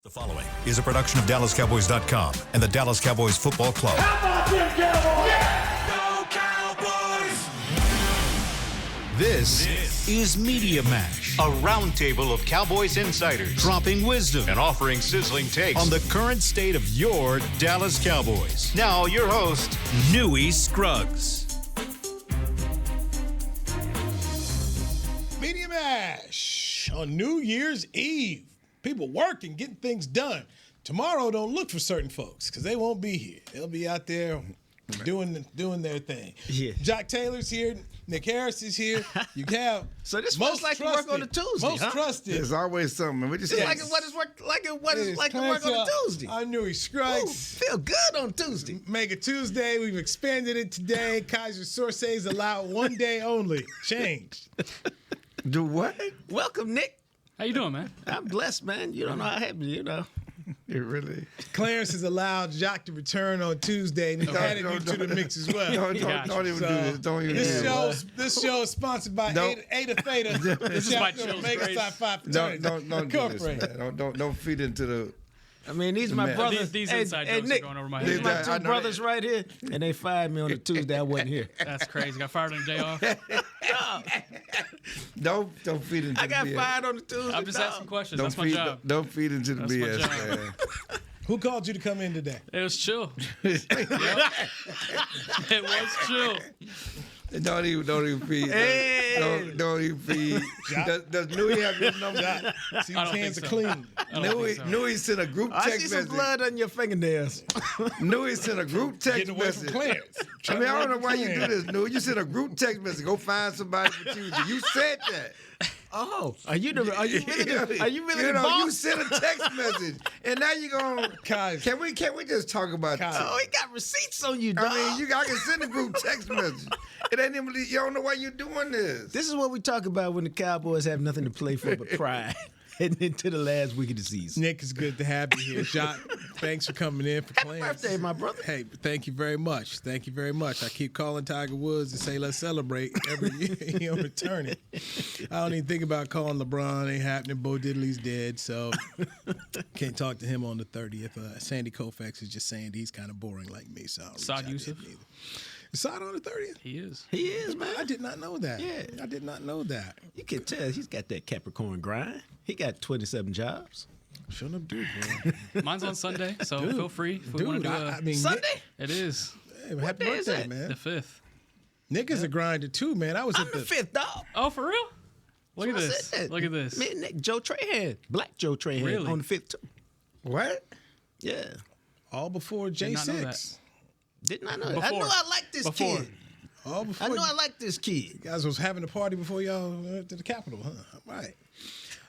The following is a production of DallasCowboys.com and the Dallas Cowboys Football Club. How about them Cowboys? Yeah! Go Cowboys! This is Media Mash, a roundtable of Cowboys insiders dropping wisdom and offering sizzling takes on the current state of your Dallas Cowboys. Now, your host, Newy Scruggs. Media Mash on New Year's Eve. People working, getting things done. Tomorrow, don't look for certain folks because they won't be here. They'll be out there doing their thing. Yeah. Jock Taylor's here. Nick Harris is here. You have so this most like trusted, you work on a Tuesday, most trusted. There's always something. We just like to work on a Tuesday. I'm Newy Scruggs. Feel good on Tuesday. Make it Tuesday. We've expanded it today. Kaiser Sources allowed one day only. Changed. Do what? Welcome, Nick. How you doing, man? I'm blessed, man. You don't know how happy, you know. It really. Clarence has allowed Jock to return on Tuesday, and he added you to the mix as well. Don't even do this. Don't even do this. This show is sponsored by Ada Theta. This is my children's Mega grace. Psi Phi Don't Fraternity. do this, man. Don't feed into the. I mean, these are my brothers. These inside jokes Nick, are going over my these head. my two brothers right here, and they fired me on a Tuesday. I wasn't here. That's crazy. Got fired on the day off. Don't feed into the I got BS. fired on the Tuesday. I'm just asking questions. Don't That's my feed, job. Don't feed into the That's my BS, job. man. Who called you to come in today? It was chill. Yep. It was chill. Don't even feed. Hey. Don't even feed. Does Newy have your number? See, I don't hands think are so. clean. Newy sent a group I text see some message. blood on your fingernails. Newy sent a group text Getting away from message. Clarence. I mean, I don't know why you do this, Newy. You sent a group text message. Go find somebody for Tuesday. You said that. Oh, are you really the boss? You sent a text message, and now you're going. Kaiser. Can we just talk about this? Oh, he got receipts on you, dog. I mean, I can send a group text message. It ain't even. You don't know why you're doing this. This is what we talk about when the Cowboys have nothing to play for but pride. Heading into the last week of the season. Nick, it's good to have you here. Jock, thanks for coming in for Happy Clarence. birthday, my brother. Hey, thank you very much. Thank you very much. I keep calling Tiger Woods to say let's celebrate every year. He don't return it. I don't even think about calling LeBron. Ain't happening. Bo Diddley's dead, so can't talk to him on the 30th. Sandy Koufax is just saying he's kind of boring like me, so I don't reach Saad out to Yusuf? him either. Is Saad on the 30th? He is. He is, man. I did not know that. Yeah. I did not know that. You can tell he's got that Capricorn grind. He got 27 jobs. Shut up, dude, bro. Mine's on Sunday, so Dude, feel free if we want Dude, to do I mean, Sunday? It is Hey, What happy day is birthday, that? man. the 5th. Nick is a grinder too, man. I was I'm at the fifth dog. Oh, for real? Look at So I this. said that. Look at this. Me and Nick, Joe Trahan, Black Joe Trahan Really? on the fifth too. What? Yeah. all before Did not know J6. Didn't I know that? I Before. knew I liked this Before. kid. All before. I knew I liked this kid. You guys was having a party before y'all went to the Capitol, huh? All right.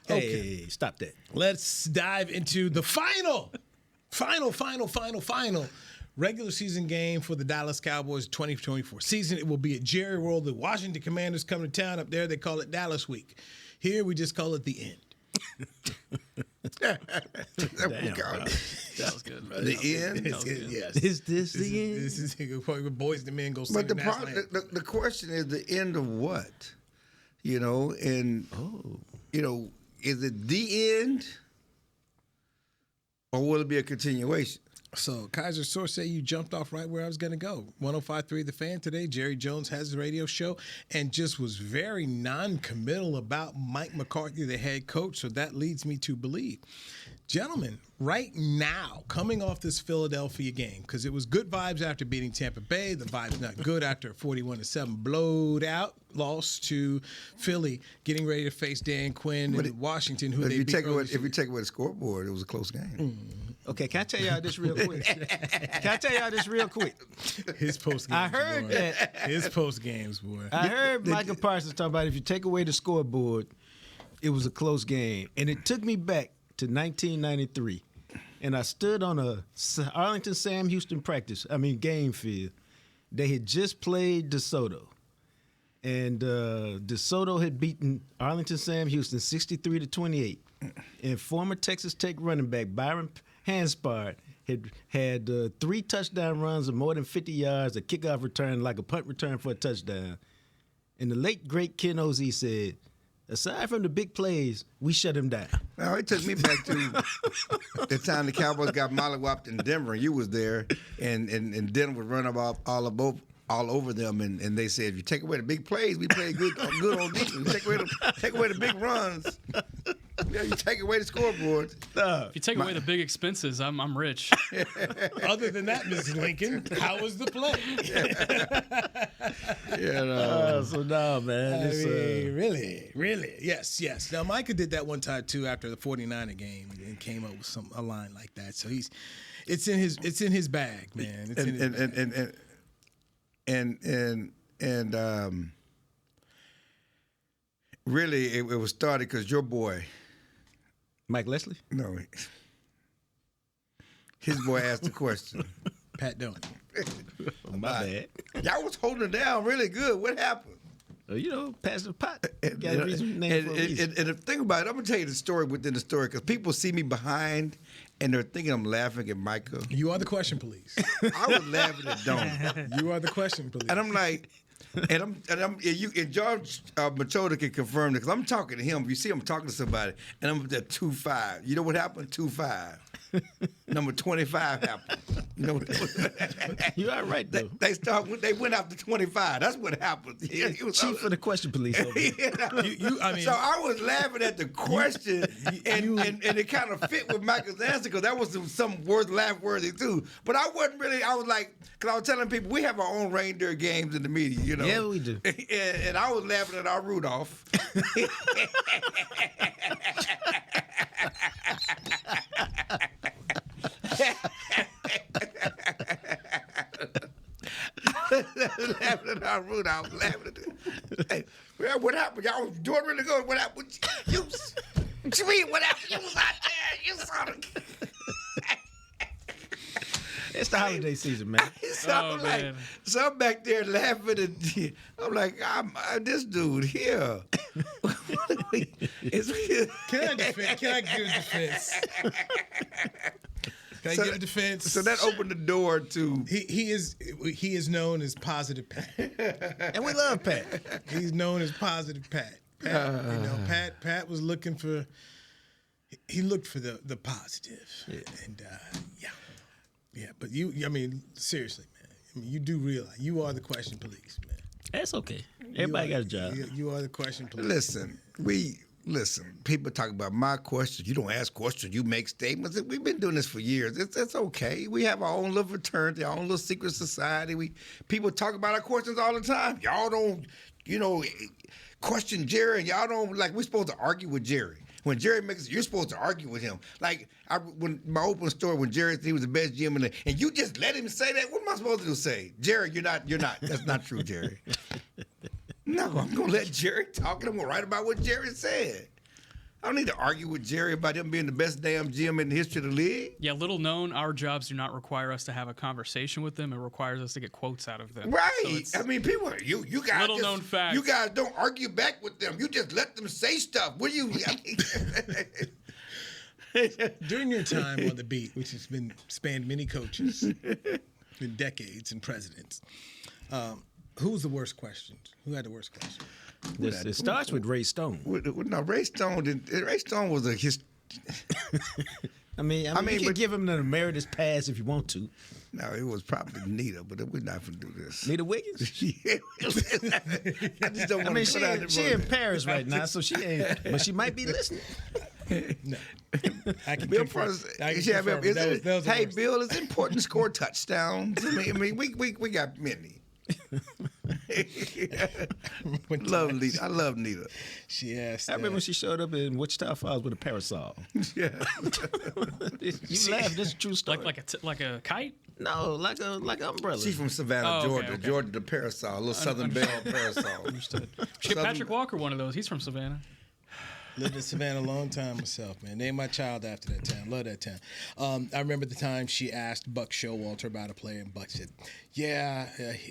Hey, stop that. Let's dive into the final regular season game for the Dallas Cowboys 2024 season. It will be at Jerry World. The Washington Commanders come to town up there. They call it Dallas Week. Here, we just call it the end. Damn, That was good. The end. Yes. Is this the end? This is boys and men go sing But the national anthem. the question is the end of what? You know, and you know, is it the end, or will it be a continuation? So, Kaiser Source say you jumped off right where I was going to go. 105.3 The Fan today. Jerry Jones has his radio show and just was very non-committal about Mike McCarthy, the head coach. So that leads me to believe. Gentlemen, right now, coming off this Philadelphia game, because it was good vibes after beating Tampa Bay. The vibes not good after a 41-7 blowed out loss to Philly, getting ready to face Dan Quinn and Washington, who If they you beat take away, early if you take away the scoreboard, it was a close game. Okay, can I tell y'all this real quick? His post games. I heard boy. that. His post games, boy. I heard Michael Parsons talk about if you take away the scoreboard, it was a close game. And it took me back to 1993. And I stood on a Arlington Sam Houston game field. They had just played DeSoto. And DeSoto had beaten Arlington Sam Houston 63-28. And former Texas Tech running back Byron Hanspard had 3 touchdown runs of more than 50 yards, a kickoff return, like a punt return for a touchdown. And the late, great Ken Ozee said, aside from the big plays, we shut him down. Well, it took me back to the time the Cowboys got mollywopped in Denver. You was there, and Denver was running all over them, and they said, if you take away the big plays, we play good on defense. Take away the big runs. Yeah, you take away the scoreboard. If you take away the big expenses, I'm rich. Other than that, Mrs. Lincoln, how was the play? So no, man. I mean, really. Yes. Now, Micah did that one time, too, after the 49er game and came up with a line like that. So it's in his bag, man. It's in his bag. And really, it was started because your boy, Mike Leslie? no, his boy asked the question. Pat Dunn. My bad. Y'all was holding it down really good. What happened? Pass the pot. Got a reason, name for a reason. And the thing about it, I'm going to tell you the story within the story because people see me behind and they're thinking I'm laughing at Micah. You are the question police. I was laughing at Don. You are the question police. And I'm like, and George Machota can confirm that because I'm talking to him. You see, I'm talking to somebody, and I'm at 2-5. You know what happened? 2-5. Number 25 happened. You know what? You are right though. They went after 25. That's what happened. Yeah, Chief of the question police. Over there. So I was laughing at the question, and it kind of fit with Michael's answer because that was some laugh worthy too. But I wasn't really. I was like, because I was telling people we have our own reindeer games in the media, you know. Yeah, we do. And I was laughing at our Rudolph. Laughing at our Rudolph. Hey, what happened? Y'all was doing really good. What happened? What you mean? What happened? You was out there. You saw the. It's the holiday season, man. Man. So I'm back there laughing, and I'm like, this dude here. Can I give a defense? Can I give a defense? So that opened the door to. He is known as Positive Pat, And we love Pat. He's known as Positive Pat. Pat was looking for. He looked for the positive, and yeah. But seriously, man. You do realize you are the question police, man. That's okay. Everybody got a job. You are the question police. Listen. People talk about my questions. You don't ask questions. You make statements. We've been doing this for years. It's okay. We have our own little fraternity, our own little secret society. People talk about our questions all the time. Y'all don't, question Jerry. Y'all don't we're supposed to argue with Jerry. When Jerry makes it, you're supposed to argue with him. When my open story, when Jerry said he was the best GM and you just let him say that, what am I supposed to say? Jerry, you're not. That's not true, Jerry. No, I'm going to let Jerry talk and I'm going to write about what Jerry said. I don't need to argue with Jerry about him being the best damn GM in the history of the league. Yeah, little known, our jobs do not require us to have a conversation with them. It requires us to get quotes out of them. Right. So people, you guys little known facts. You guys don't argue back with them. You just let them say stuff. What do you? During your time on the beat, which has spanned many coaches, been decades and presidents, who was the worst questions? Who had the worst questions? It starts with Ray Stone. No, Ray Stone was a his. I mean, you can give him an emeritus pass if you want to. No, it was probably Nita, but we're not going to do this. Nita Wiggins? I just don't want to put out the she in Paris right now, so she ain't. But she might be listening. No, I can Bill confirm. Hey, Bill, it's important to score touchdowns. I mean, we got many. Love Nita. I love Nita. She asked. I remember when she showed up in Wichita Falls with a parasol. Yeah. You laugh. This is a true story. Like a kite? No, like an umbrella. She's from Savannah, Georgia. Okay. Georgia, the parasol, a little Southern Belle parasol. Understood. Should get Patrick Walker one of those. He's from Savannah. Lived in Savannah a long time myself, man. Named my child after that town. Love that town. I remember the time she asked Buck Showalter about a player, and Buck said, "Yeah,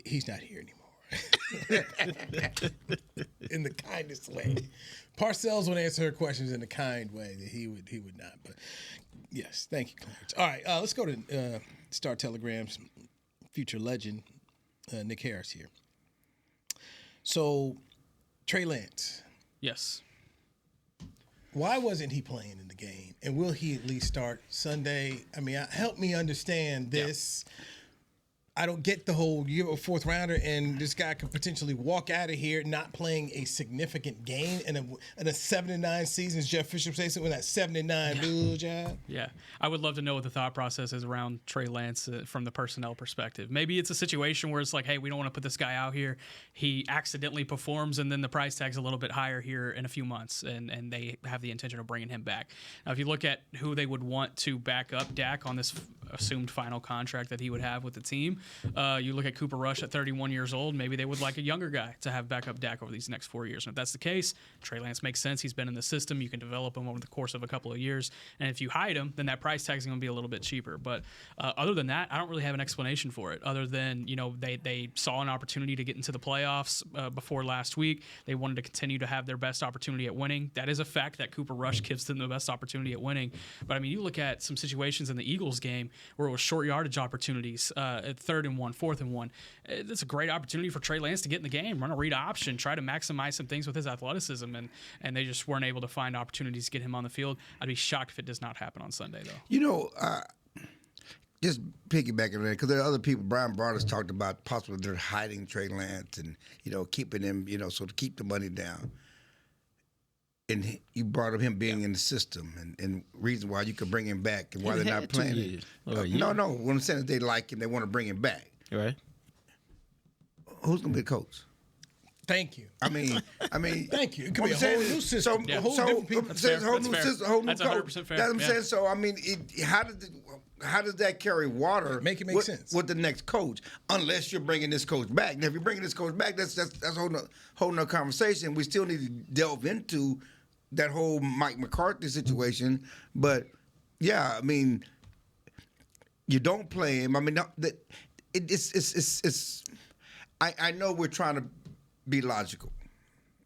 he's not here anymore." In the kindest way. Parcells would answer her questions in a kind way that he would not. But yes, thank you, Clarence. All right, let's go to Star Telegram's future legend, Nick Harris here. So, Trey Lance. Yes. why wasn't he playing in the game? And will he at least start Sunday? I mean, help me understand this. I don't get the whole you're a fourth rounder and this guy could potentially walk out of here not playing a significant game in a 7-9 season. As Jeff Fisher says it with that 7-9 blue job. Yeah, I would love to know what the thought process is around Trey Lance from the personnel perspective. Maybe it's a situation where it's like, hey, we don't want to put this guy out here. He accidentally performs, and then the price tag's a little bit higher here in a few months, and they have the intention of bringing him back. Now, if you look at who they would want to back up Dak on this assumed final contract that he would have with the team, you look at Cooper Rush at 31 years old. Maybe they would like a younger guy to have backup Dak over these next 4 years. And if that's the case, Trey Lance makes sense. He's been in the system. You can develop him over the course of a couple of years. And if you hide him, then that price tag is going to be a little bit cheaper. But other than that, I don't really have an explanation for it. Other than they saw an opportunity to get into the playoffs before last week. They wanted to continue to have their best opportunity at winning. That is a fact that Cooper Rush gives them the best opportunity at winning. But I mean, you look at some situations in the Eagles game where it was short yardage opportunities at 3rd and 1, 4th and 1. It's a great opportunity for Trey Lance to get in the game, run a read option, try to maximize some things with his athleticism, and they just weren't able to find opportunities to get him on the field. I'd be shocked if it does not happen on Sunday, though. Just piggybacking on that, because there are other people. Brian Broaddus talked about possibly they're hiding Trey Lance and keeping him, so to keep the money down. And you brought up him being in the system and reason why you could bring him back and why they're not playing him. No. What I'm saying is they like him. They want to bring him back. Right. Who's going to be the coach? Thank you. I mean, thank you. It could be a whole new system. Yeah. A whole different people. That's fair. Whole new system, whole new That's coach. 100% fair. That's what I'm saying. So I mean, how does that carry water? Make it make sense with the next coach, unless you're bringing this coach back. Now, if you're bringing this coach back, that's a whole nother conversation. We still need to delve into that whole Mike McCarthy situation. But yeah, I mean, you don't play him. I mean, it's. I know we're trying to be logical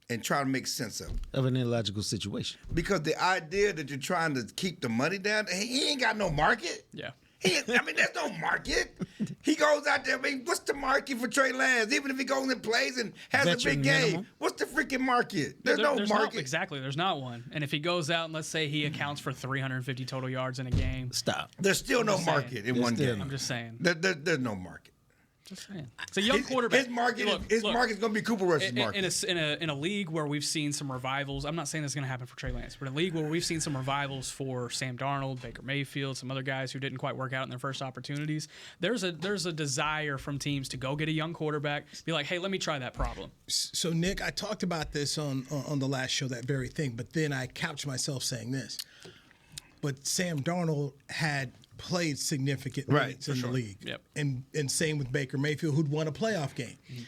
and try to make sense of an illogical situation. Because the idea that you're trying to keep the money down, he ain't got no market. Yeah. There's no market. He goes out there. I mean, what's the market for Trey Lance? Even if he goes and plays and has a big game, what's the freaking market? There's no market. Exactly. There's not one. And if he goes out and let's say he accounts for 350 total yards in a game. Stop. There's still no market in one game. I'm just saying. There's no market. Just saying. It's a young quarterback. His market is going to be Cooper Rush's market. In a league where we've seen some revivals, I'm not saying that's going to happen for Trey Lance, but in a league where we've seen some revivals for Sam Darnold, Baker Mayfield, some other guys who didn't quite work out in their first opportunities, there's a desire from teams to go get a young quarterback, be like, hey, let me try that problem. So, Nick, I talked about this on the last show, that very thing, but then I couched myself saying this. But Sam Darnold had played significant minutes in the league. Yep. And same with Baker Mayfield, who'd won a playoff game. Mm-hmm.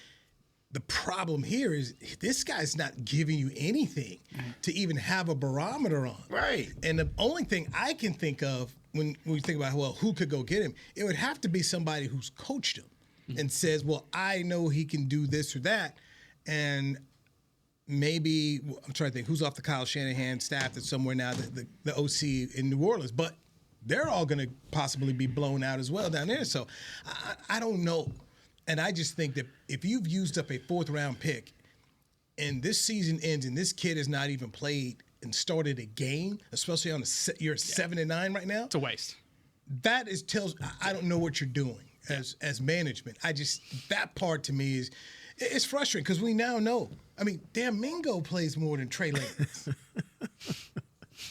The problem here is this guy's not giving you anything to even have a barometer on. Right. And the only thing I can think of when we think about, well, who could go get him, it would have to be somebody who's coached him and says, well, I know he can do this or that. And maybe, I'm trying to think, who's off the Kyle Shanahan staff that's somewhere now, the OC in New Orleans. But they're all going to possibly be blown out as well down there. So I don't know. And I just think that if you've used up a 4th-round pick and this season ends and this kid has not even played and started a game, especially on you're 7-9 right now. It's a waste. That I don't know what you're doing as management. That part to me it's frustrating because we now know. I mean, damn, Mingo plays more than Trey Lance.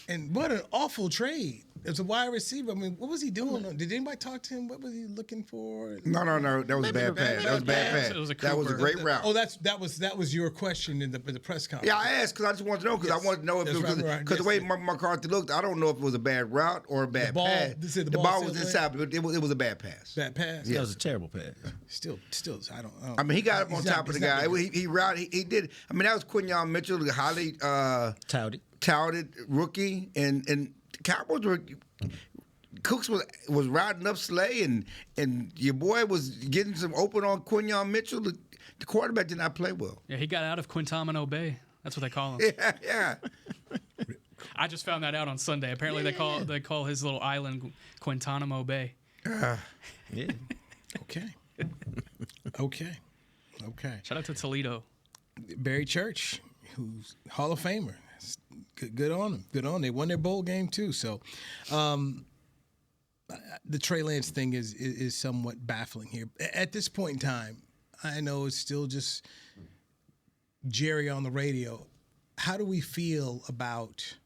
And what an awful trade. As a wide receiver, I mean, what was he doing? Did anybody talk to him? What was he looking for? No. That was a bad pass. That was a bad pass. That was a great route. Oh, that was your question in the press conference. Yeah, I asked because I just wanted to know because I wanted to know if it was because the way McCarthy looked, I don't know if it was a bad route or a bad pass. The ball was inside, but it was a bad pass. Bad pass. That was a terrible pass. Still, I don't. I mean, he got up on top of the guy. He routed. He did. I mean, that was Quinyon Mitchell, the highly touted rookie, and Cowboys were. Cooks was riding up Slay, and your boy was getting some open on Quinyon Mitchell. The quarterback did not play well. Yeah, he got out of Quintamino Bay. That's what they call him. Yeah. I just found that out on Sunday. Apparently, they call his little island Guantanamo Bay. Yeah. Okay. Shout out to Toledo. Barry Church, who's Hall of Famer. Good on them. Good on. They won their bowl game too. So, the Trey Lance thing is somewhat baffling here. At this point in time, I know it's still just Jerry on the radio. How do we feel about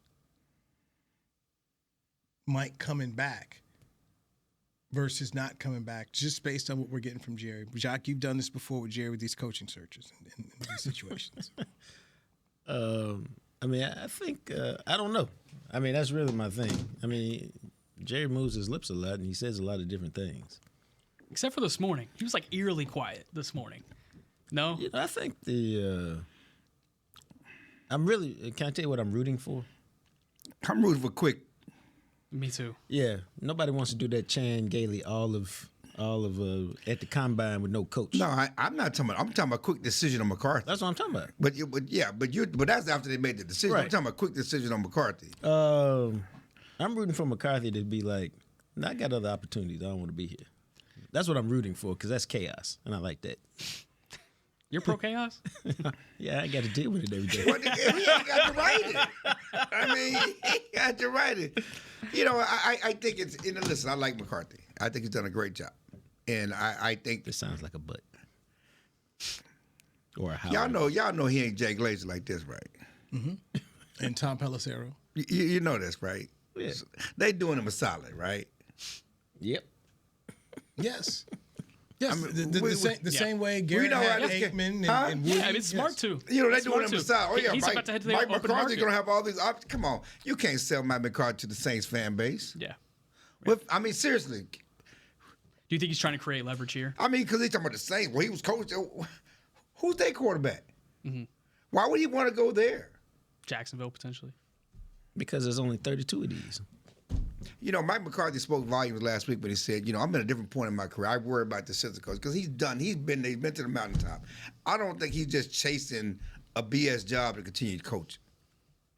Mike coming back versus not coming back, just based on what we're getting from Jerry? Jacques, you've done this before with Jerry with these coaching searches and these situations. I mean, I think I don't know. I mean, that's really my thing. I mean, Jerry moves his lips a lot and he says a lot of different things. Except for this morning, he was like eerily quiet this morning. No, You know, I think I'm really. Can I tell you what I'm rooting for? I'm rooting for Quick. me too. Yeah, nobody wants to do that Chan Gailey all of at the combine with no coach. No, I'm not talking about. I'm talking about quick decision on McCarthy. That's what I'm talking about. But that's after they made the decision. I'm Right. talking about quick decision on McCarthy. I'm rooting for McCarthy to be like, I got other opportunities. I don't want to be here. That's what I'm rooting for because that's chaos, and I like that. You're pro chaos? Yeah, I got to deal with it every day. Well, he ain't got to write it. I mean, he ain't got to write it. You know, I think it's. You know, listen, I like McCarthy. I think he's done a great job, and I think This sounds like a butt or a how. y'all know he ain't Jay Glazer like this, right? And Tom Pelissero. You know this, right? Yeah. They doing him a solid, right? Yep. Yes. Yes, I mean, the same way Gary know had how this Aikman Huh? and Woody. Yeah, I mean, it's smart too. You know, they It's doing smart him a too. solid. Oh yeah, He's Mike, about to head to the Mike open McCarthy's market. gonna have all these options. Come on, you can't sell Mike McCarthy to the Saints fan base. Yeah. I mean, seriously. Do you think he's trying to create leverage here? I mean, because he's talking about the Saints. Well, he was coach. Who's their quarterback? Why would he want to go there? Jacksonville potentially. Because there's only 32 of these. You know, Mike McCarthy spoke volumes last week when he said, you know, I'm at a different point in my career. I worry about the assistant coach because he's been to the mountaintop. I don't think he's just chasing a BS job to continue to coach.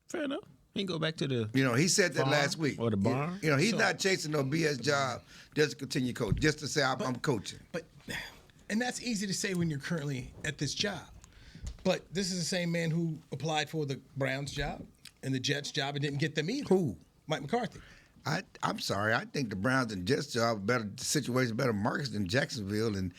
Fair enough. He can go back to the. You know, he said that Farm last week. or the barn? You know, he's not chasing no BS job just to continue to coach, just to say I'm coaching. And that's easy to say when you're currently at this job. But this is the same man who applied for the Browns job and the Jets job and didn't get them either. Who? Mike McCarthy. I'm sorry. I think the Browns and Jets job better situation, better markets than Jacksonville and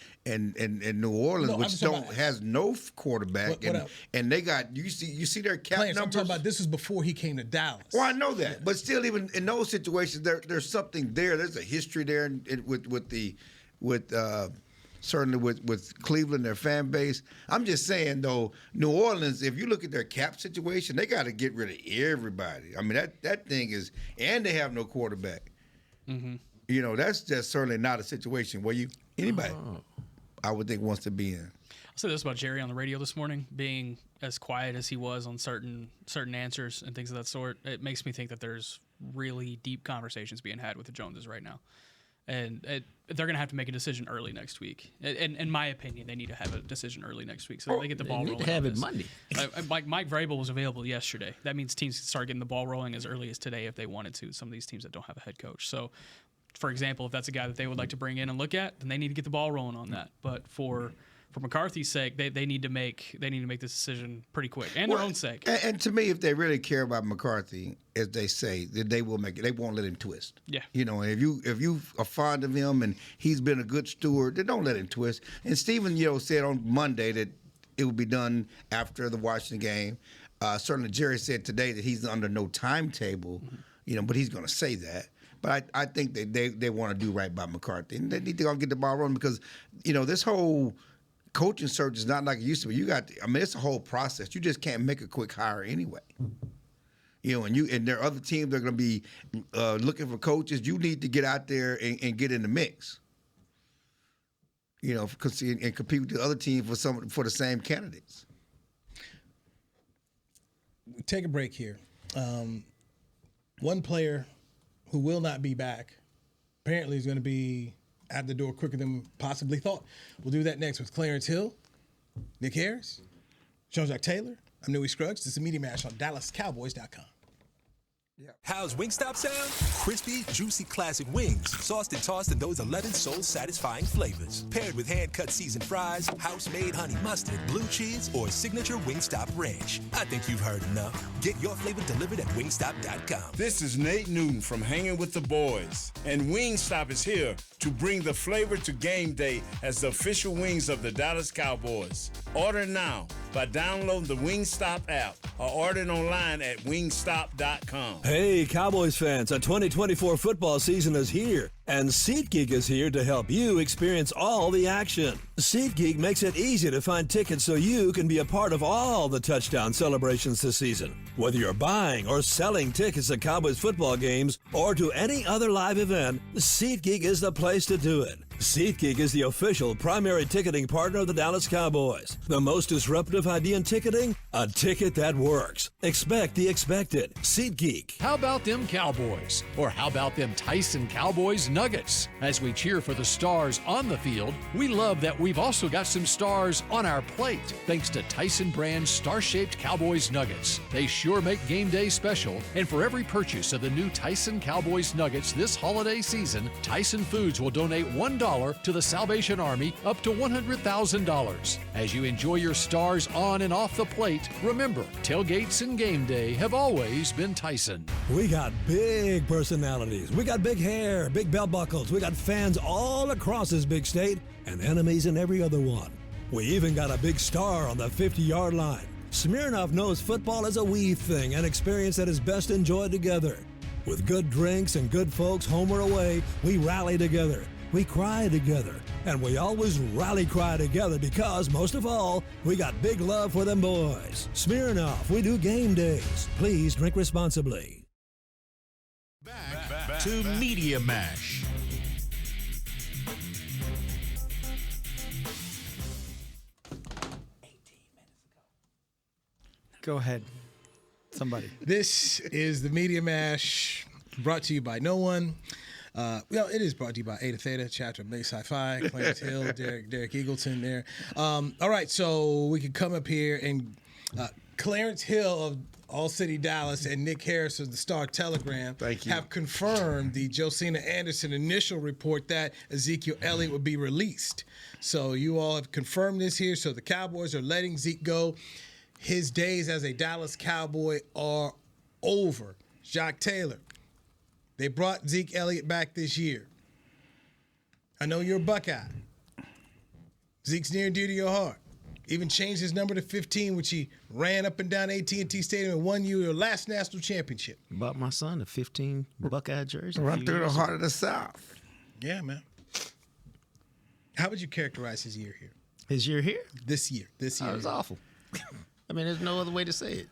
New Orleans, No, I'm which talking about- has no quarterback. What else? And they got you see their cap Clarence, I'm numbers. talking about this was before he came to Dallas. Well, I know that, but still, even in those situations, there's something there. There's a history there certainly with Cleveland, their fan base. I'm just saying though, New Orleans, if you look at their cap situation, they got to get rid of everybody. I mean that thing is, and they have no quarterback. You know, that's just certainly not a situation where anybody I would think wants to be in. I'll say this about Jerry on the radio this morning, being as quiet as he was on certain answers and things of that sort. It makes me think that there's really deep conversations being had with the Joneses right now. And they're going to have to make a decision early next week. In my opinion, they need to have a decision early next week so they get the ball rolling. They need to have on it this. Monday. Mike Vrabel was available yesterday. That means teams can start getting the ball rolling as early as today if they wanted to. Some of these teams that don't have a head coach. So, for example, if that's a guy that they would like to bring in and look at, then they need to get the ball rolling on that. But for McCarthy's sake, they need to make this decision pretty quick, and their own sake. And to me, if they really care about McCarthy, as they say, then they will make it. They won't let him twist. Yeah. You know, if you are fond of him and he's been a good steward, then don't let him twist. And Stephen, said on Monday that it will be done after the Washington game. Certainly, Jerry said today that he's under no timetable. But he's going to say that. But I think that they want to do right by McCarthy, and they need to go get the ball rolling because this whole coaching search is not like it used to be. It's a whole process. You just can't make a quick hire anyway. And there are other teams that are going to be looking for coaches. You need to get out there and get in the mix. And compete with the other team for the same candidates. Take a break here. One player who will not be back apparently is going to be out the door quicker than possibly thought. We'll do that next with Clarence Hill, Nick Harris, Jean-Jacques Taylor. I'm Newy Scruggs. This is Media Mash on DallasCowboys.com. How's Wingstop sound? Crispy, juicy classic wings, sauced and tossed in those 11 soul-satisfying flavors. Paired with hand-cut seasoned fries, house-made honey mustard, blue cheese, or signature Wingstop ranch. I think you've heard enough. Get your flavor delivered at wingstop.com. This is Nate Newton from Hanging with the Boys, and Wingstop is here to bring the flavor to game day as the official wings of the Dallas Cowboys. Order now by downloading the Wingstop app or ordering online at wingstop.com. Hey, Cowboys fans, the 2024 football season is here, and SeatGeek is here to help you experience all the action. SeatGeek makes it easy to find tickets so you can be a part of all the touchdown celebrations this season. Whether you're buying or selling tickets to Cowboys football games or to any other live event, SeatGeek is the place to do it. SeatGeek is the official primary ticketing partner of the Dallas Cowboys. The most disruptive idea in ticketing? A ticket that works. Expect the expected. SeatGeek. How about them Cowboys? Or how about them Tyson Cowboys Nuggets? As we cheer for the stars on the field, we love that we've also got some stars on our plate, thanks to Tyson brand star-shaped Cowboys Nuggets. They sure make game day special, and for every purchase of the new Tyson Cowboys Nuggets this holiday season, Tyson Foods will donate $1 to the Salvation Army up to $100,000. As you enjoy your stars on and off the plate, remember, tailgates and game day have always been Tyson. We got big personalities. We got big hair, big belt buckles. We got fans all across this big state and enemies in every other one. We even got a big star on the 50-yard line. Smirnoff knows football is a we thing, an experience that is best enjoyed together. With good drinks and good folks home or away, we rally together. We cry together, and we always rally cry together because, most of all, we got big love for them boys. Smirnoff, we do game days. Please drink responsibly. Back to Media Mash. Go ahead. Somebody. This is the Media Mash, brought to you by no one. It is brought to you by Eta Theta, chapter of May Sci-Fi, Clarence Hill, Derek Eagleton there. All right, so we can come up here and Clarence Hill of All City Dallas and Nick Harris of the Star Telegram have confirmed the Josina Anderson initial report that Ezekiel Elliott would be released. So you all have confirmed this here. So the Cowboys are letting Zeke go. His days as a Dallas Cowboy are over. Jacques Taylor. They brought Zeke Elliott back this year. I know you're a Buckeye. Zeke's near and dear to your heart. Even changed his number to 15, which he ran up and down AT&T Stadium and won you your last national championship. Bought my son a 15 Buckeye jersey. Run through the heart of the South. Yeah, man. How would you characterize his year here? His year here? This year. Oh, it was awful. I mean, there's no other way to say it.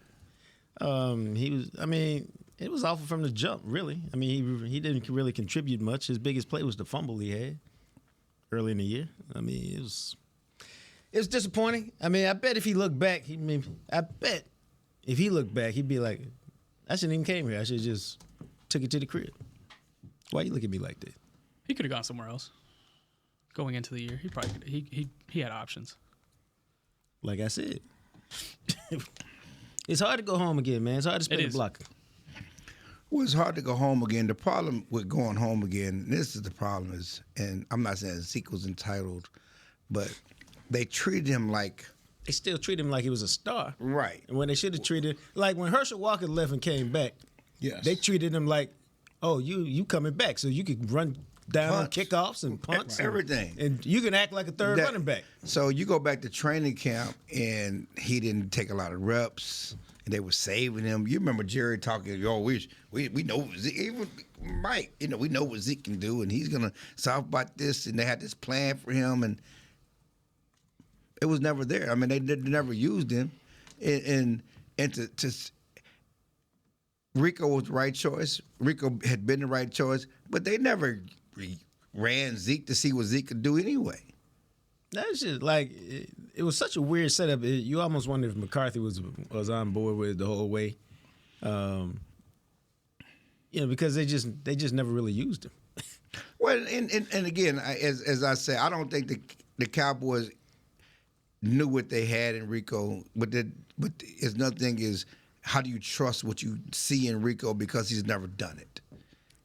It was awful from the jump, really. I mean, he didn't really contribute much. His biggest play was the fumble he had early in the year. I mean, it was disappointing. I mean, I bet if he looked back, he'd be like, I shouldn't even came here. I should have just took it to the crib. Why you look at me like that? He could have gone somewhere else. Going into the year, he probably could, he had options. Like I said, it's hard to go home again, man. It's hard to spin the block. Well, it's hard to go home again. The problem with going home again, this is the problem is, and I'm not saying Zeke was entitled, but they treated him like... They still treat him like he was a star. Right. And when they should have treated... Like when Herschel Walker left and came back, yes, they treated him like, oh, you coming back, so you could run down on kickoffs and punts. Everything. And you can act like a third running back. So you go back to training camp, and he didn't take a lot of reps. They were saving him. You remember Jerry talking, we know Zeke, even Mike, we know what Zeke can do, and he's going to solve about this, and they had this plan for him, and it was never there. I mean, they never used him, and to Rico was the right choice. Rico had been the right choice, but they never ran Zeke to see what Zeke could do anyway. That's just like it was such a weird setup. You almost wonder if McCarthy was on board with it the whole way, because they just never really used him. Well, and again, as I say, I don't think the Cowboys knew what they had in Rico, but his another thing is how do you trust what you see in Rico because he's never done it?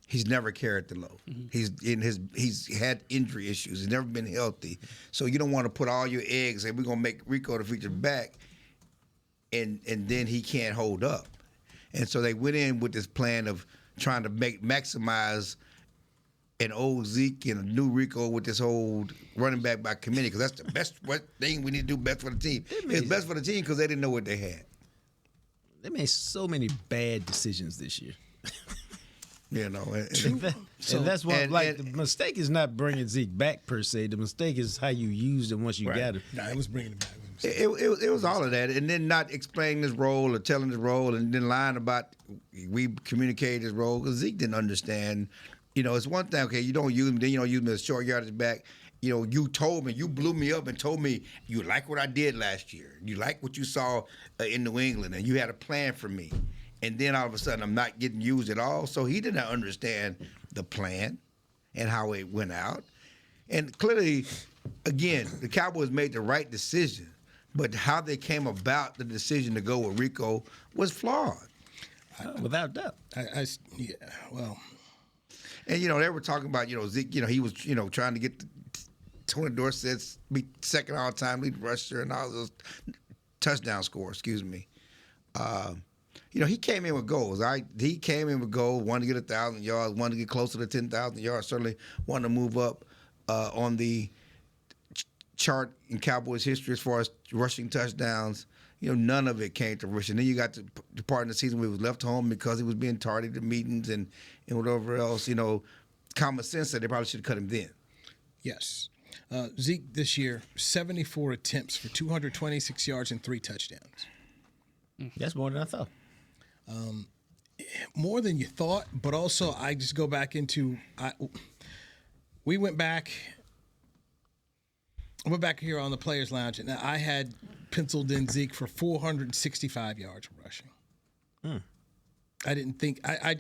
He's never carried the load. He's had injury issues. He's never been healthy. So you don't want to put all your eggs and we're gonna make Rico the feature back, and then he can't hold up. And so they went in with this plan of trying to maximize an old Zeke and a new Rico with this old running back by committee, because that's the best thing we need to do best for the team. It's best for the team because they didn't know what they had. They made so many bad decisions this year. You know, and that's why. The mistake is not bringing Zeke back per se. The mistake is how you used him once you got him. Nah, it was bringing him back. It was all of that, and then not explaining his role or telling his role, and then lying about we communicated his role because Zeke didn't understand. You know, it's one thing. Okay, you don't use him, then you don't use him as a short yardage back. You know, you told me, you blew me up and told me you like what I did last year. You like what you saw in New England, and you had a plan for me. And then all of a sudden, I'm not getting used at all. So he didn't understand the plan and how it went out. And clearly, again, the Cowboys made the right decision, but how they came about the decision to go with Rico was flawed. Without doubt. Yeah, well. And, you know, they were talking about, you know, Zeke, you know, he was, you know, trying to get Tony Dorsett's be second all-time lead rusher and all those touchdown scores, excuse me. You know, he came in with goals. He came in with goals, wanted to get 1,000 yards, wanted to get closer to 10,000 yards, certainly wanted to move up on the chart in Cowboys history as far as rushing touchdowns. You know, none of it came to fruition. Then you got to the part of the season where he was left home because he was being targeted at meetings and whatever else. You know, common sense said they probably should have cut him then. Yes. Zeke this year, 74 attempts for 226 yards and 3 touchdowns. That's more than I thought. More than you thought, but also I just go back into we went back here on the Players Lounge, and I had penciled in Zeke for 465 yards rushing. I didn't think I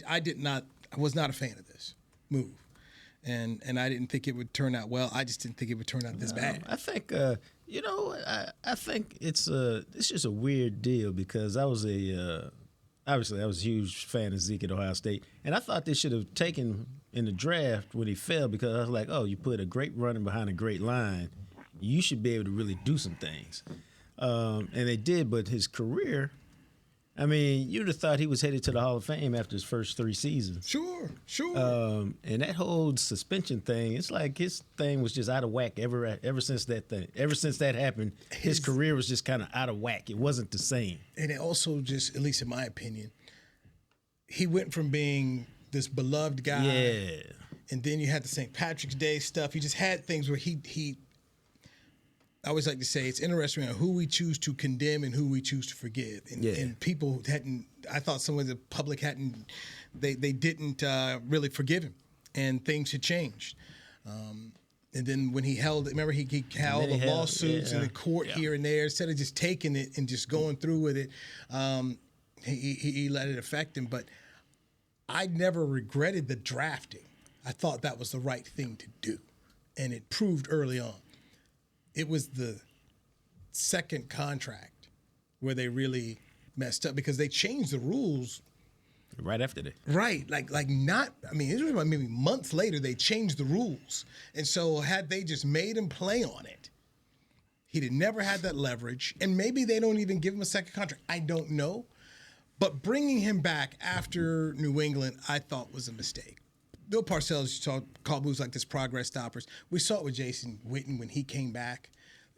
was not a fan of this move, and I didn't think it would turn out well. I just didn't think it would turn out this bad. I think you know, I think it's just a weird deal because obviously, I was a huge fan of Zeke at Ohio State, and I thought they should have taken in the draft when he fell because I was like, oh, you put a great runner behind a great line, you should be able to really do some things. And they did, but his career, I mean, you'd have thought he was headed to the Hall of Fame after his first 3 seasons. Sure. And that whole suspension thing, it's like his thing was just out of whack ever since that thing. Ever since that happened, his career was just kind of out of whack. It wasn't the same. And it also just, at least in my opinion, he went from being this beloved guy. Yeah. And then you had the St. Patrick's Day stuff. He just had things where he I always like to say it's interesting on who we choose to condemn and who we choose to forgive. And people hadn't, I thought some of the public hadn't, they didn't really forgive him, and things had changed. And then when he held, remember he held the lawsuits in the court here and there, instead of just taking it and just going through with it, he let it affect him. But I never regretted the drafting. I thought that was the right thing to do, and it proved early on. It was the second contract where they really messed up because they changed the rules right after that. Right, like not. I mean, it was maybe months later they changed the rules, and so had they just made him play on it, he'd have never had that leverage, and maybe they don't even give him a second contract. I don't know, but bringing him back after New England, I thought was a mistake. Bill Parcells called moves like this progress stoppers. We saw it with Jason Witten when he came back.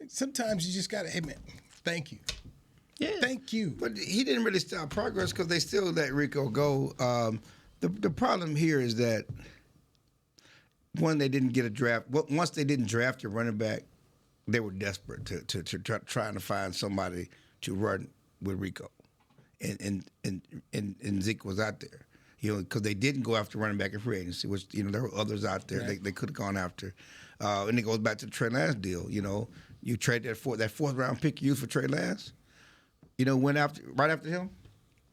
Sometimes you just got to, hey, man, thank you. Yeah. Thank you. But he didn't really stop progress because they still let Rico go. The problem here is that, one, they didn't get a draft. Once they didn't draft a running back, they were desperate to trying to find somebody to run with Rico. And Zeke was out there. You know, because they didn't go after running back in free agency, which, you know, there were others out there they could have gone after. And it goes back to the Trey Lance deal. You know, you trade that fourth round pick you used for Trey Lance. You know, went right after him.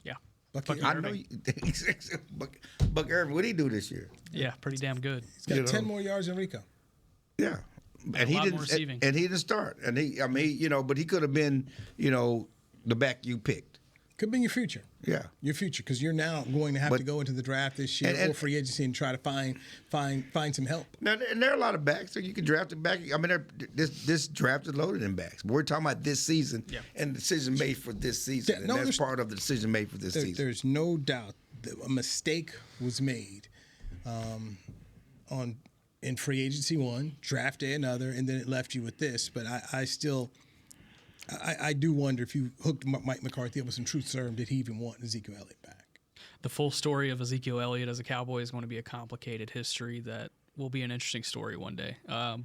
Yeah, Buck Irving. Buck Irving. What did he do this year? Yeah, pretty damn good. He's got 10 more yards than Rico. Yeah, and he didn't. And he didn't start. And he, I mean, you know, but he could have been, you know, the back you picked. Could be your future. Yeah. Your future, because you're now going to have to go into the draft this year or free agency and try to find some help. Now, and there are a lot of backs, so you can draft it back. I mean, this draft is loaded in backs. But we're talking about this season and the decision made for this season. Yeah, and that's part of the decision made for this season. There's no doubt that a mistake was made in free agency one, draft day another, and then it left you with this. But I do wonder if you hooked Mike McCarthy up with some truth serum, did he even want Ezekiel Elliott back? The full story of Ezekiel Elliott as a Cowboy is going to be a complicated history that will be an interesting story one day.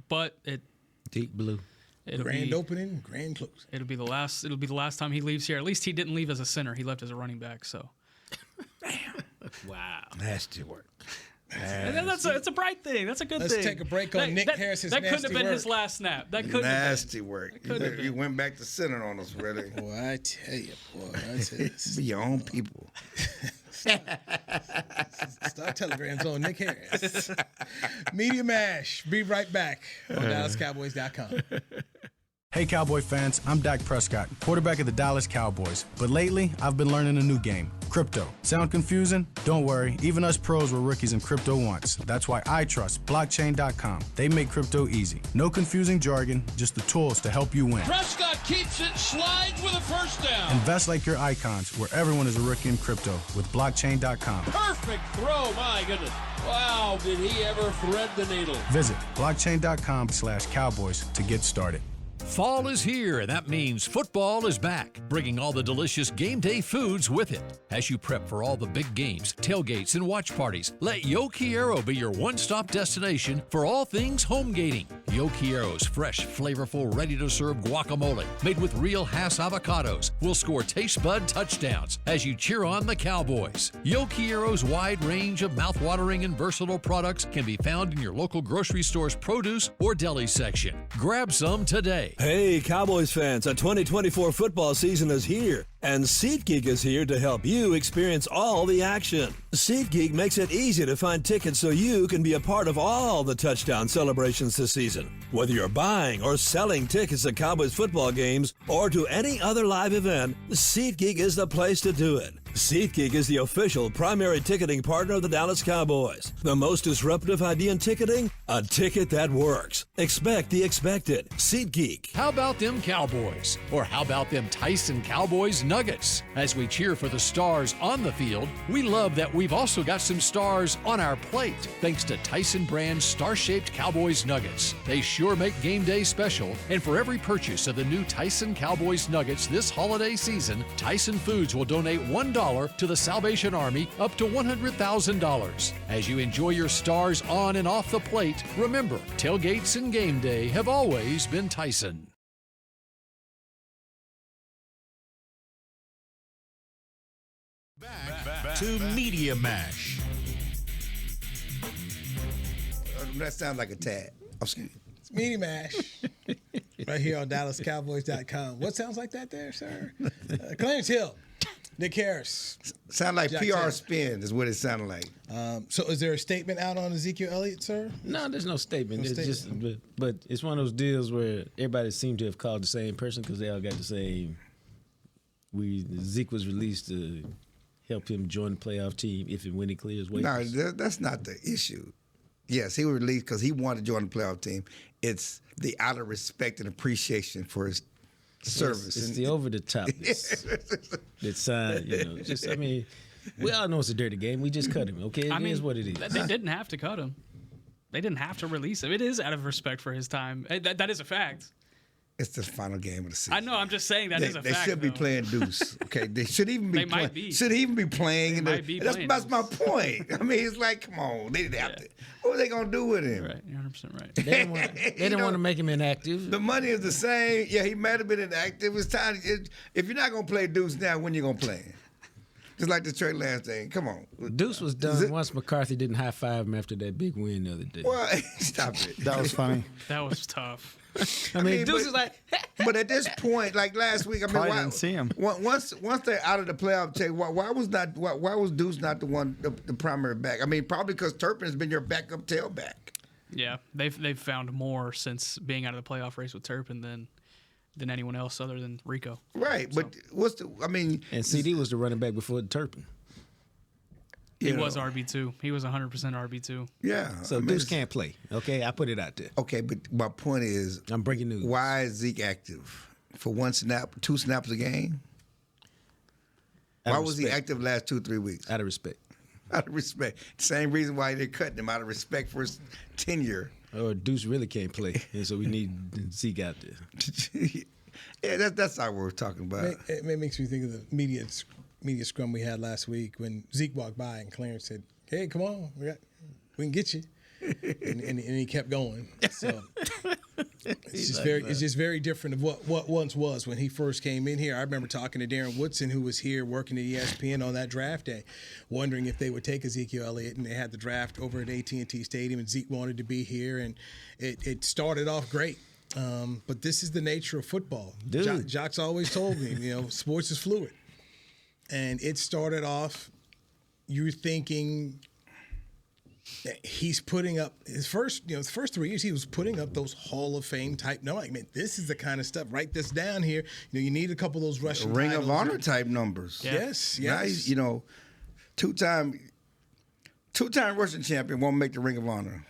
But deep blue. Grand opening, grand closing. It'll be the last time he leaves here. At least he didn't leave as a center. He left as a running back. So, wow, nasty work. It's a bright thing. That's a good thing. Let's take a break on Nick Harris's That nasty couldn't have been work. his last snap. That couldn't nasty have been. work. You went back to center on us, really. Boy, I tell you, Be your own people. Star Telegram's on Nick Harris. Media Mash. Be right back on DallasCowboys.com. Hey Cowboy fans, I'm Dak Prescott, quarterback of the Dallas Cowboys. But lately, I've been learning a new game, crypto. Sound confusing? Don't worry, even us pros were rookies in crypto once. That's why I trust blockchain.com. They make crypto easy. No confusing jargon, just the tools to help you win. Prescott keeps it, slides with a first down. Invest like your icons, where everyone is a rookie in crypto with blockchain.com. Perfect throw, my goodness. Wow, did he ever thread the needle. Visit blockchain.com/Cowboys to get started. Fall is here, and that means football is back, bringing all the delicious game day foods with it. As you prep for all the big games, tailgates, and watch parties, let Yo Quiero be your one-stop destination for all things home gating. Yo Quiero's fresh, flavorful, ready-to-serve guacamole, made with real Hass avocados, will score taste bud touchdowns as you cheer on the Cowboys. Yo Quiero's wide range of mouth-watering and versatile products can be found in your local grocery store's produce or deli section. Grab some today. Hey, Cowboys fans, a 2024 football season is here, and SeatGeek is here to help you experience all the action. SeatGeek makes it easy to find tickets so you can be a part of all the touchdown celebrations this season. Whether you're buying or selling tickets to Cowboys football games or to any other live event, SeatGeek is the place to do it. SeatGeek is the official primary ticketing partner of the Dallas Cowboys. The most disruptive idea in ticketing? A ticket that works. Expect the expected. SeatGeek. How about them Cowboys? Or how about them Tyson Cowboys Nuggets? As we cheer for the stars on the field, we love that we've also got some stars on our plate, thanks to Tyson brand star-shaped Cowboys Nuggets. They sure make game day special, and for every purchase of the new Tyson Cowboys Nuggets this holiday season, Tyson Foods will donate $1 to the Salvation Army up to $100,000. As you enjoy your stars on and off the plate, remember, tailgates and game day have always been Tyson. Back to Media Mash. That sounds like a tad. It's Media Mash. Right here on DallasCowboys.com. What sounds like that there, sir? Clarence Hill. Nick Harris. Sound like Jack PR Taylor. spin is what it sounded like. So is there a statement out on Ezekiel Elliott, sir? No, there's no statement. No It's statement. just, but it's one of those deals where everybody seemed to have called the same person because they all got the same. Zeke was released to help him join the playoff team if and when he clears waivers. No, that's not the issue. Yes, he was released because he wanted to join the playoff team. It's the out of respect and appreciation for his service. It's the over the top that signed, we all know it's a dirty game. We just cut him, okay? It is what it is. They didn't have to cut him. They didn't have to release him. It is out of respect for his time. That is a fact. It's the final game of the season. I know. I'm just saying that is a fact. They should be playing deuce. Okay, they should even be. They might be. Should even be playing. They might be playing That's my point. I mean, it's like, come on, they didn't have to. What were they gonna do with him? Right, you're 100% right. They didn't want to make him inactive. The money is the same. Yeah, he might have been inactive. It's time. If you're not gonna play deuce now, when you gonna play him? Just like the Trey Lance thing. Come on. Deuce was done once McCarthy didn't high five him after that big win the other day. Well, stop it. That was funny. That was tough. I mean, Deuce is like. But at this point, like last week, I mean, Probably why, didn't see him. Once they're out of the playoff, why was Deuce not the one, the primary back? I mean, probably because Turpin has been your backup tailback. Yeah, they've found more since being out of the playoff race with Turpin than than anyone else other than Rico. Right, So. but and CD was the running back before Turpin. He was RB2. He was 100% RB2. Yeah. So Deuce can't play. Okay, I put it out there. Okay, but my point is, I'm breaking news. Why is Zeke active for 1 snap, 2 snaps a game? Why was he active last 2-3 weeks? Out of respect. Out of respect. Same reason why they're cutting him, out of respect for his tenure. Or Deuce really can't play, and so we need Zeke out there. Yeah, that's how we're talking about. It makes me think of the media scrum we had last week when Zeke walked by and Clarence said, "Hey, come on, we can get you," and he kept going. So it's just very different of what once was when he first came in here. I remember talking to Darren Woodson, who was here working at ESPN on that draft day, wondering if they would take Ezekiel Elliott, and they had the draft over at AT&T Stadium, and Zeke wanted to be here, and it started off great. But this is the nature of football. Jocks always told me, sports is fluid. And it started off, you're thinking that he's putting up his first 3 years, he was putting up those Hall of Fame type. No, this is the kind of stuff. Write this down here. You need a couple of those rushing Ring of Honor type numbers. Yeah. Yes. Now, two-time rushing champion won't make the Ring of Honor.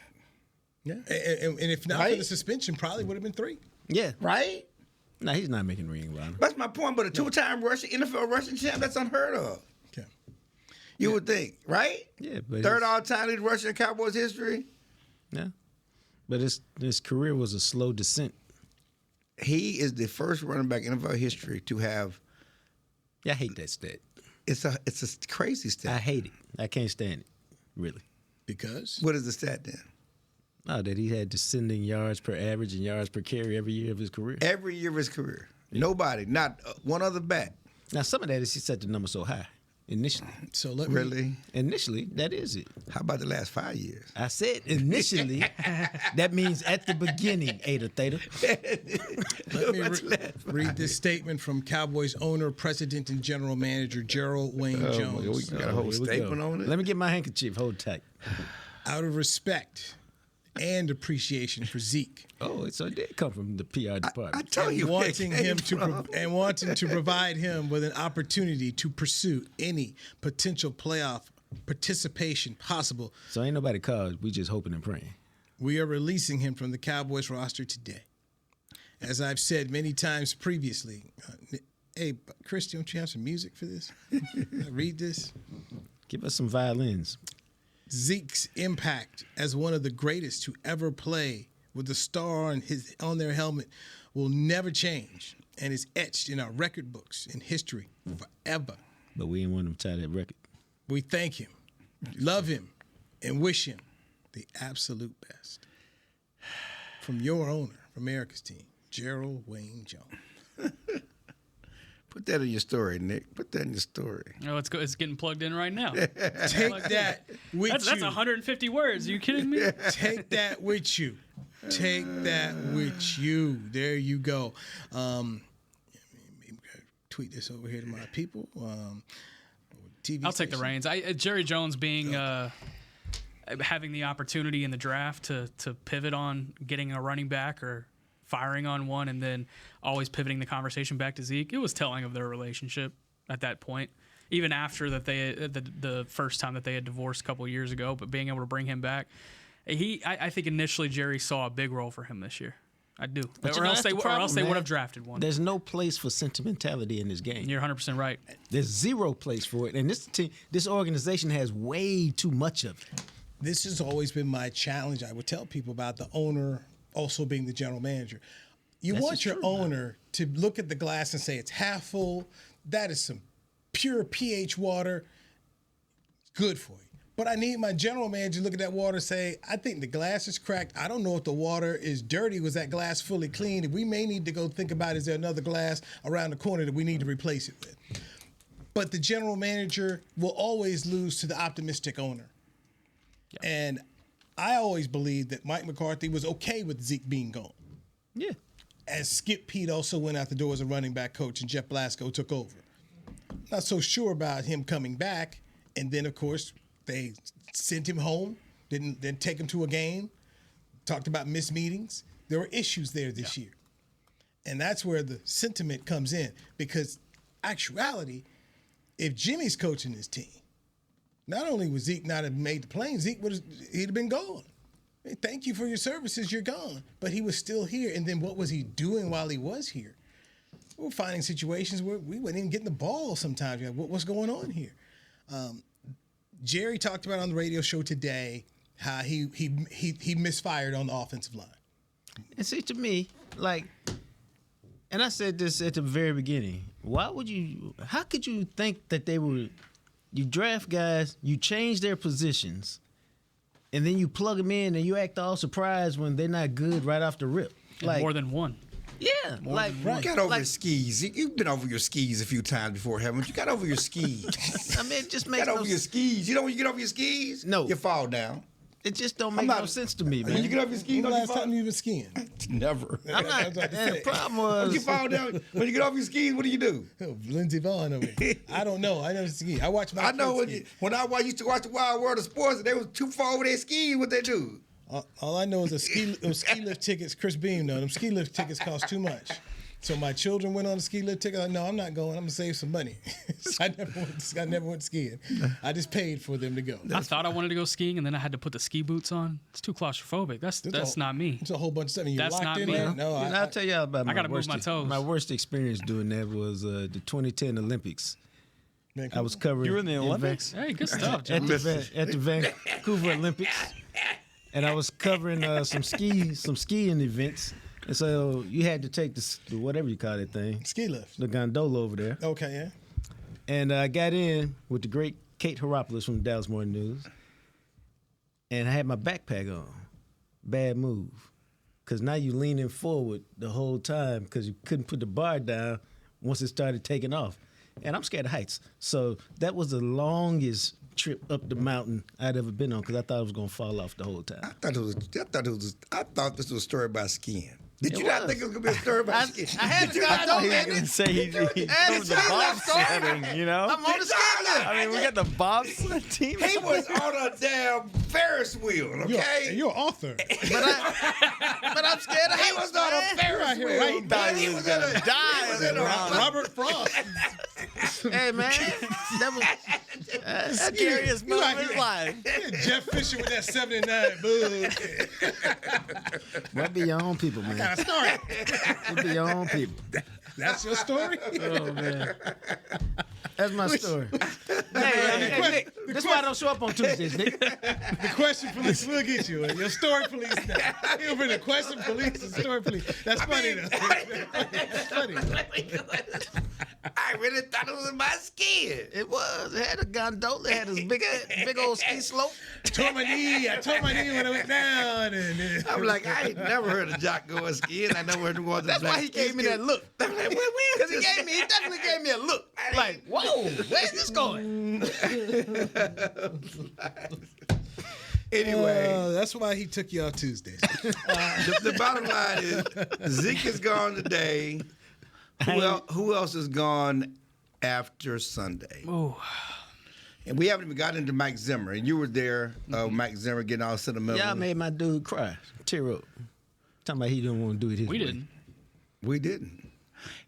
Yeah, and if not for the suspension, probably would have been 3. Yeah. Right? No, he's not making Ring of Honor. That's my point. But a 2-time NFL rushing champ, that's unheard of. Okay. You would think, right? Yeah. But third all-time lead rusher in Cowboys history. Yeah. But his career was a slow descent. He is the first running back in NFL history to have. Yeah, I hate that stat. It's a crazy stat. I hate it. I can't stand it. Really. Because? What is the stat then? Oh, that he had descending yards per average and yards per carry every year of his career. Every year of his career. Nobody, not one other back. Now, some of that is he set the number so high initially. So Initially, that is it. How about the last 5 years? I said initially. That means at the beginning, Ada Theta. Let me read this statement from Cowboys owner, president, and general manager Gerald Wayne Jones. We got a whole statement on it. Let me get my handkerchief. Hold tight. Out of respect and appreciation for Zeke. Oh, so it did come from the PR department. I tell you, wanting to provide him with an opportunity to pursue any potential playoff participation possible. So ain't nobody called. We just hoping and praying. We are releasing him from the Cowboys roster today. As I've said many times previously, hey, Chris, don't you have some music for this? Read this. Give us some violins. Zeke's impact as one of the greatest to ever play with the star on their helmet will never change and is etched in our record books in history forever. But we didn't want him to tie that record. We thank him, love him, and wish him the absolute best. From your owner, from America's team, Gerald Wayne Jones. Put that in your story, Nick. Put that in your story. Oh, it's getting plugged in right now. Take that with you. That's 150 words. Are you kidding me? Take that with you. Take that with you. There you go. Tweet this over here to my people. TV I'll take the reins. Jerry Jones being having the opportunity in the draft to pivot on getting a running back or firing on one and then always pivoting the conversation back to Zeke. It was telling of their relationship at that point, even after that the first time that they had divorced a couple of years ago, but being able to bring him back. I think initially Jerry saw a big role for him this year. I do. Or else they would have drafted one. There's no place for sentimentality in this game. You're 100% right. There's zero place for it. And this organization has way too much of it. This has always been my challenge. I would tell people about the owner also being the general manager. You want your owner to look at the glass and say it's half full. That is some pure pH water. Good for you. But I need my general manager to look at that water and say, I think the glass is cracked. I don't know if the water is dirty. Was that glass fully clean? We may need to go think about, is there another glass around the corner that we need to replace it with? But the general manager will always lose to the optimistic owner. Yeah. And I always believed that Mike McCarthy was okay with Zeke being gone. Yeah. As Skip Pete also went out the door as a running back coach and Jeff Blasco took over. Not so sure about him coming back. And then, of course, they sent him home, didn't take him to a game, talked about missed meetings. There were issues there this year. And that's where the sentiment comes in, because actuality, if Jimmy's coaching his team, not only would Zeke not have made the plane, he'd have been gone. Hey, thank you for your services, you're gone. But he was still here, and then what was he doing while he was here? We're finding situations where we wouldn't even getting the ball sometimes. What's going on here? Jerry talked about on the radio show today how he misfired on the offensive line. And see, to me, and I said this at the very beginning, how could you think that you draft guys, you change their positions, and then you plug them in and you act all surprised when they're not good right off the rip? More than one. Yeah. You got over your skis. You've been over your skis a few times before, haven't you? You got over your skis. I mean, it just makes got over your skis. You know when you get over your skis? No. You fall down. It just don't make no sense to me, man. When you get over your skis, when the last time you been skiing? Never. I'm not. The problem was when you fall down. When you get off your skis, what do you do? Lindsey Vaughn over here. I don't know. I never ski. I watch my. I know when I used to watch the Wild World of Sports, and they was too far over their skis. What they do? All I know is those ski lift tickets. Chris Beam, though, them ski lift tickets cost too much. So my children went on a ski lift ticket. No, I'm not going. I'm gonna save some money. So I never went skiing. I just paid for them to go. I thought I wanted to go skiing, and then I had to put the ski boots on. It's too claustrophobic. That's not me. It's a whole bunch of stuff. And you're That's locked not in me. there. No, I'll tell you about I gotta move my toes. My worst experience doing that was the 2010 Olympics. I was covering. You were in the Olympics? Hey, good stuff, John. at the Vancouver Olympics, and I was covering some skiing events. And so you had to take the whatever you call that thing. Ski lift. The gondola over there. Okay, yeah. And I got in with the great Kate Heropoulos from the Dallas Morning News. And I had my backpack on. Bad move. Because now you leaning forward the whole time because you couldn't put the bar down once it started taking off. And I'm scared of heights. So that was the longest trip up the mountain I'd ever been on because I thought I was going to fall off the whole time. I thought this was a story about skiing. Did you not think it was going to be a story about skiing? I had to go, man. He say he covered the bobsledding, you know? I'm on the ski lift. I mean, we got the bobsled team. He was on a damn Ferris wheel, okay? You're an author. But I'm scared of He was on a Ferris wheel. Thought he was going to die. Robert Frost. Hey, man. That was the scariest moment of his life. Jeff Fisher with that 79 bug. Well, be your own people, man. Got a story. Be your own people. That's your story? Oh, man. That's my story. Hey, Nick, that's why I don't show up on Tuesdays, Nick. The question police will get you. Your story police now. He'll bring the question police and story police. That's funny, though. That's funny. I really thought it was about skiing. It was. It had a gondola. It had this big old ski slope. I tore my knee when I went down. And, I'm like, I ain't never heard of Jock going skiing. I never heard him going to That's black why he gave me that look. I'm like, Because he definitely gave me a look. Like, whoa, where's this going? Anyway. That's why he took you out Tuesdays. The bottom line is Zeke is gone today. Who else is gone after Sunday? Oh. And we haven't even gotten into Mike Zimmer. And you were there, Mike Zimmer getting all sentimental. Y'all made my dude cry, tear up. Talking about he didn't want to do it his way. We didn't.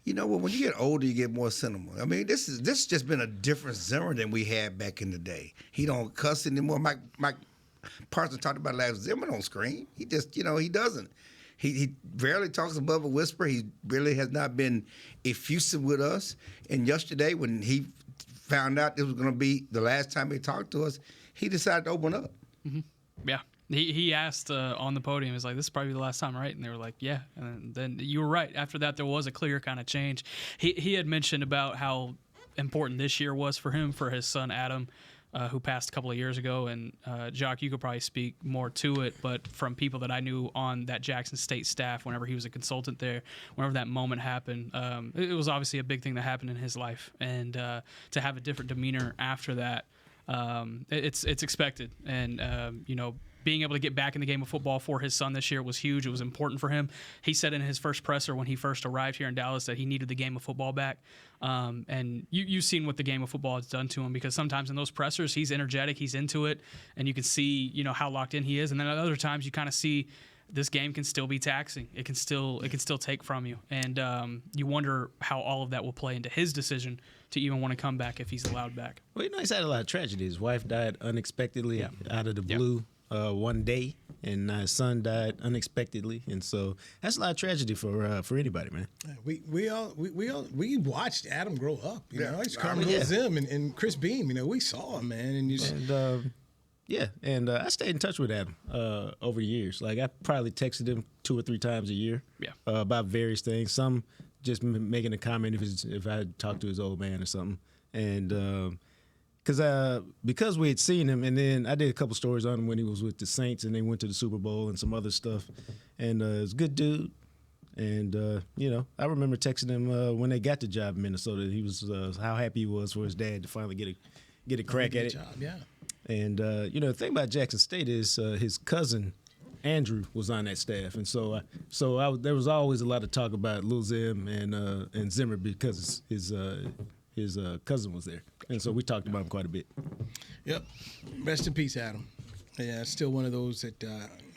You know what? When you get older, you get more sentimental. I mean, this has just been a different Zimmer than we had back in the day. He don't cuss anymore. Mike Parsons talked about it last. Zimmer don't scream. He just, he doesn't. He rarely talks above a whisper. He really has not been effusive with us. And yesterday, when he found out this was going to be the last time he talked to us, he decided to open up. Mm-hmm. Yeah. He asked on the podium, he was like, this is probably the last time, right? And they were like, yeah. And then you were right. After that, there was a clear kind of change. He had mentioned about how important this year was for him, for his son, Adam, who passed a couple of years ago. And, Jock, you could probably speak more to it. But from people that I knew on that Jackson State staff, whenever he was a consultant there, whenever that moment happened, it was obviously a big thing that happened in his life. And to have a different demeanor after that, it's expected. And, being able to get back in the game of football for his son this year was huge. It was important for him. He said in his first presser when he first arrived here in Dallas that he needed the game of football back. And you've seen what the game of football has done to him, because sometimes in those pressers, he's energetic, he's into it, and you can see, how locked in he is. And then at other times you kind of see this game can still be taxing. It can still take from you, and you wonder how all of that will play into his decision to even want to come back if he's allowed back. Well, he's had a lot of tragedy. His wife died unexpectedly out of the blue one day, and his son died unexpectedly, and so that's a lot of tragedy for anybody, man. We watched Adam grow up. You know, he's coming with Zim and Chris Beam. You know, we saw him, man, and I stayed in touch with Adam over the years. Like, I probably texted him 2 or 3 times a year about various things. Some just making a comment if I had talked to his old man or something. And because we had seen him, and then I did a couple stories on him when he was with the Saints and they went to the Super Bowl and some other stuff. And he's a good dude. And, I remember texting him when they got the job in Minnesota. He was how happy he was for his dad to finally get a crack at it. Job, yeah. And, the thing about Jackson State is his cousin, Andrew, was on that staff. And so there was always a lot of talk about Lil Zim and Zimmer because his cousin was there. And so we talked about him quite a bit. Yep. Rest in peace, Adam. Yeah, it's still one of those that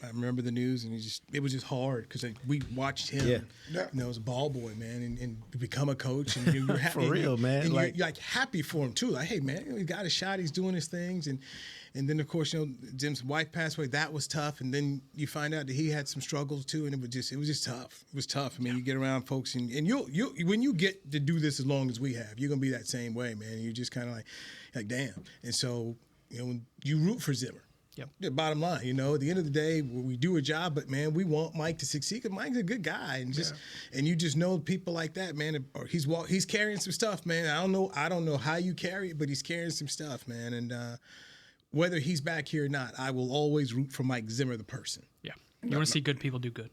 I remember the news, and it was just hard because we watched him, as a ball boy, man, and become a coach, and you're happy. For real, man. And you're happy for him too. Like, hey, man, he got a shot. He's doing his things, and then of course, Jim's wife passed away. That was tough, and then you find out that he had some struggles too, and it was just tough. It was tough. I mean, you get around folks, and you when you get to do this as long as we have, you're gonna be that same way, man. And you're just kind of like damn. And so when you root for Zimmer. Yep. The bottom line, at the end of the day, we do a job, but man, we want Mike to succeed because Mike's a good guy, and you just know people like that, man. Or he's carrying some stuff, man. I don't know how you carry it, but he's carrying some stuff, man. And whether he's back here or not, I will always root for Mike Zimmer, the person. Yeah, you want to see good people do good.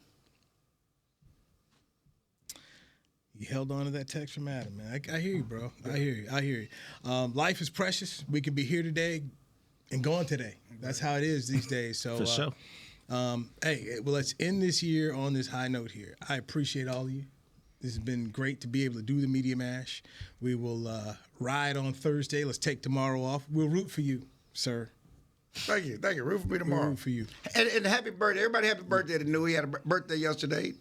You held on to that text from Adam, man. I hear you, bro. I hear you. Life is precious. We could be here today and gone today. That's how it is these days. So, for sure. Let's end this year on this high note here. I appreciate all of you. This has been great to be able to do the Media Mash. We will ride on Thursday. Let's take tomorrow off. We'll root for you, sir. Thank you. Root for me tomorrow. We'll root for you. And happy birthday. Everybody happy birthday to Newy. He had a birthday yesterday.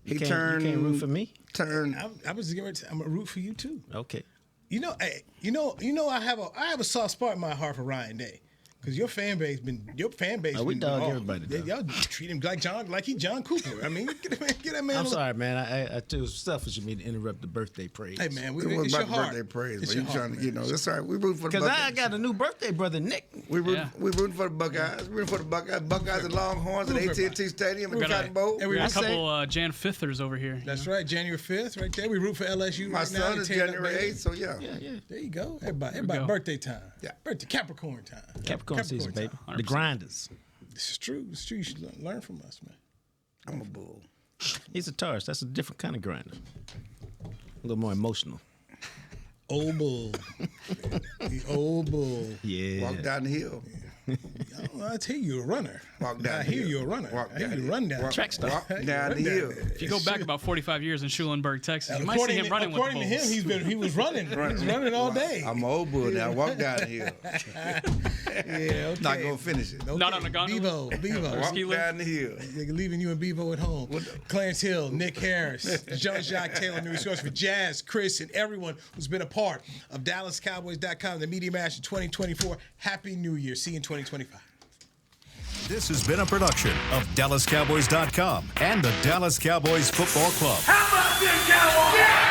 You can't root for me? I was getting ready to say, I'm going to root for you, too. Okay. I have a soft spot in my heart for Ryan Day. Because your fan base we dog everybody. Y'all treat him like he's John Cooper. I mean, get that man. I'm sorry, man. It was selfish of me to interrupt the birthday parade. Hey, man, it wasn't about the birthday parade, but you trying to, that's all right. We rooting for the Buckeyes. Because I got a new birthday brother, Nick. We rooting for the Buckeyes. We rooting for the Buckeyes. Buckeyes and Longhorns at AT&T Stadium and Cotton Bowl. We got a couple Jan 5thers over here. That's right, January 5th, right there. We root for LSU. My son is January 8th, so yeah. There you go. Everybody, birthday time. Yeah, birthday Capricorn time. Capricorn season, baby. 100%. The grinders. This is true. It's true. You should learn from us, man. I'm a bull. He's a Taurus. That's a different kind of grinder. A little more emotional. Old bull. The old bull. Yeah. Walk down the hill. I tell you, you're a runner. Walk down I hear you're a runner. Walk I hear you run down. Track star. Walk down the hill. If you go back about 45 years in Schulenburg, Texas, you might see him running with the Bulls. According to him, he was running. He was running all day. I'm an old bull now. Walk down the hill. Yeah, okay. Not going to finish it. Okay. Not on the gondola. Bevo. Walk down the hill. They're leaving you and Bevo at home. Clarence Hill, Nick Harris, Jean-Jacques Taylor, Newy Scruggs for Jazz, Chris, and everyone who's been a part of DallasCowboys.com, the Media Mash in 2024. Happy New Year. See you in 2025. This has been a production of DallasCowboys.com and the Dallas Cowboys Football Club. How about this, Cowboys? Yeah!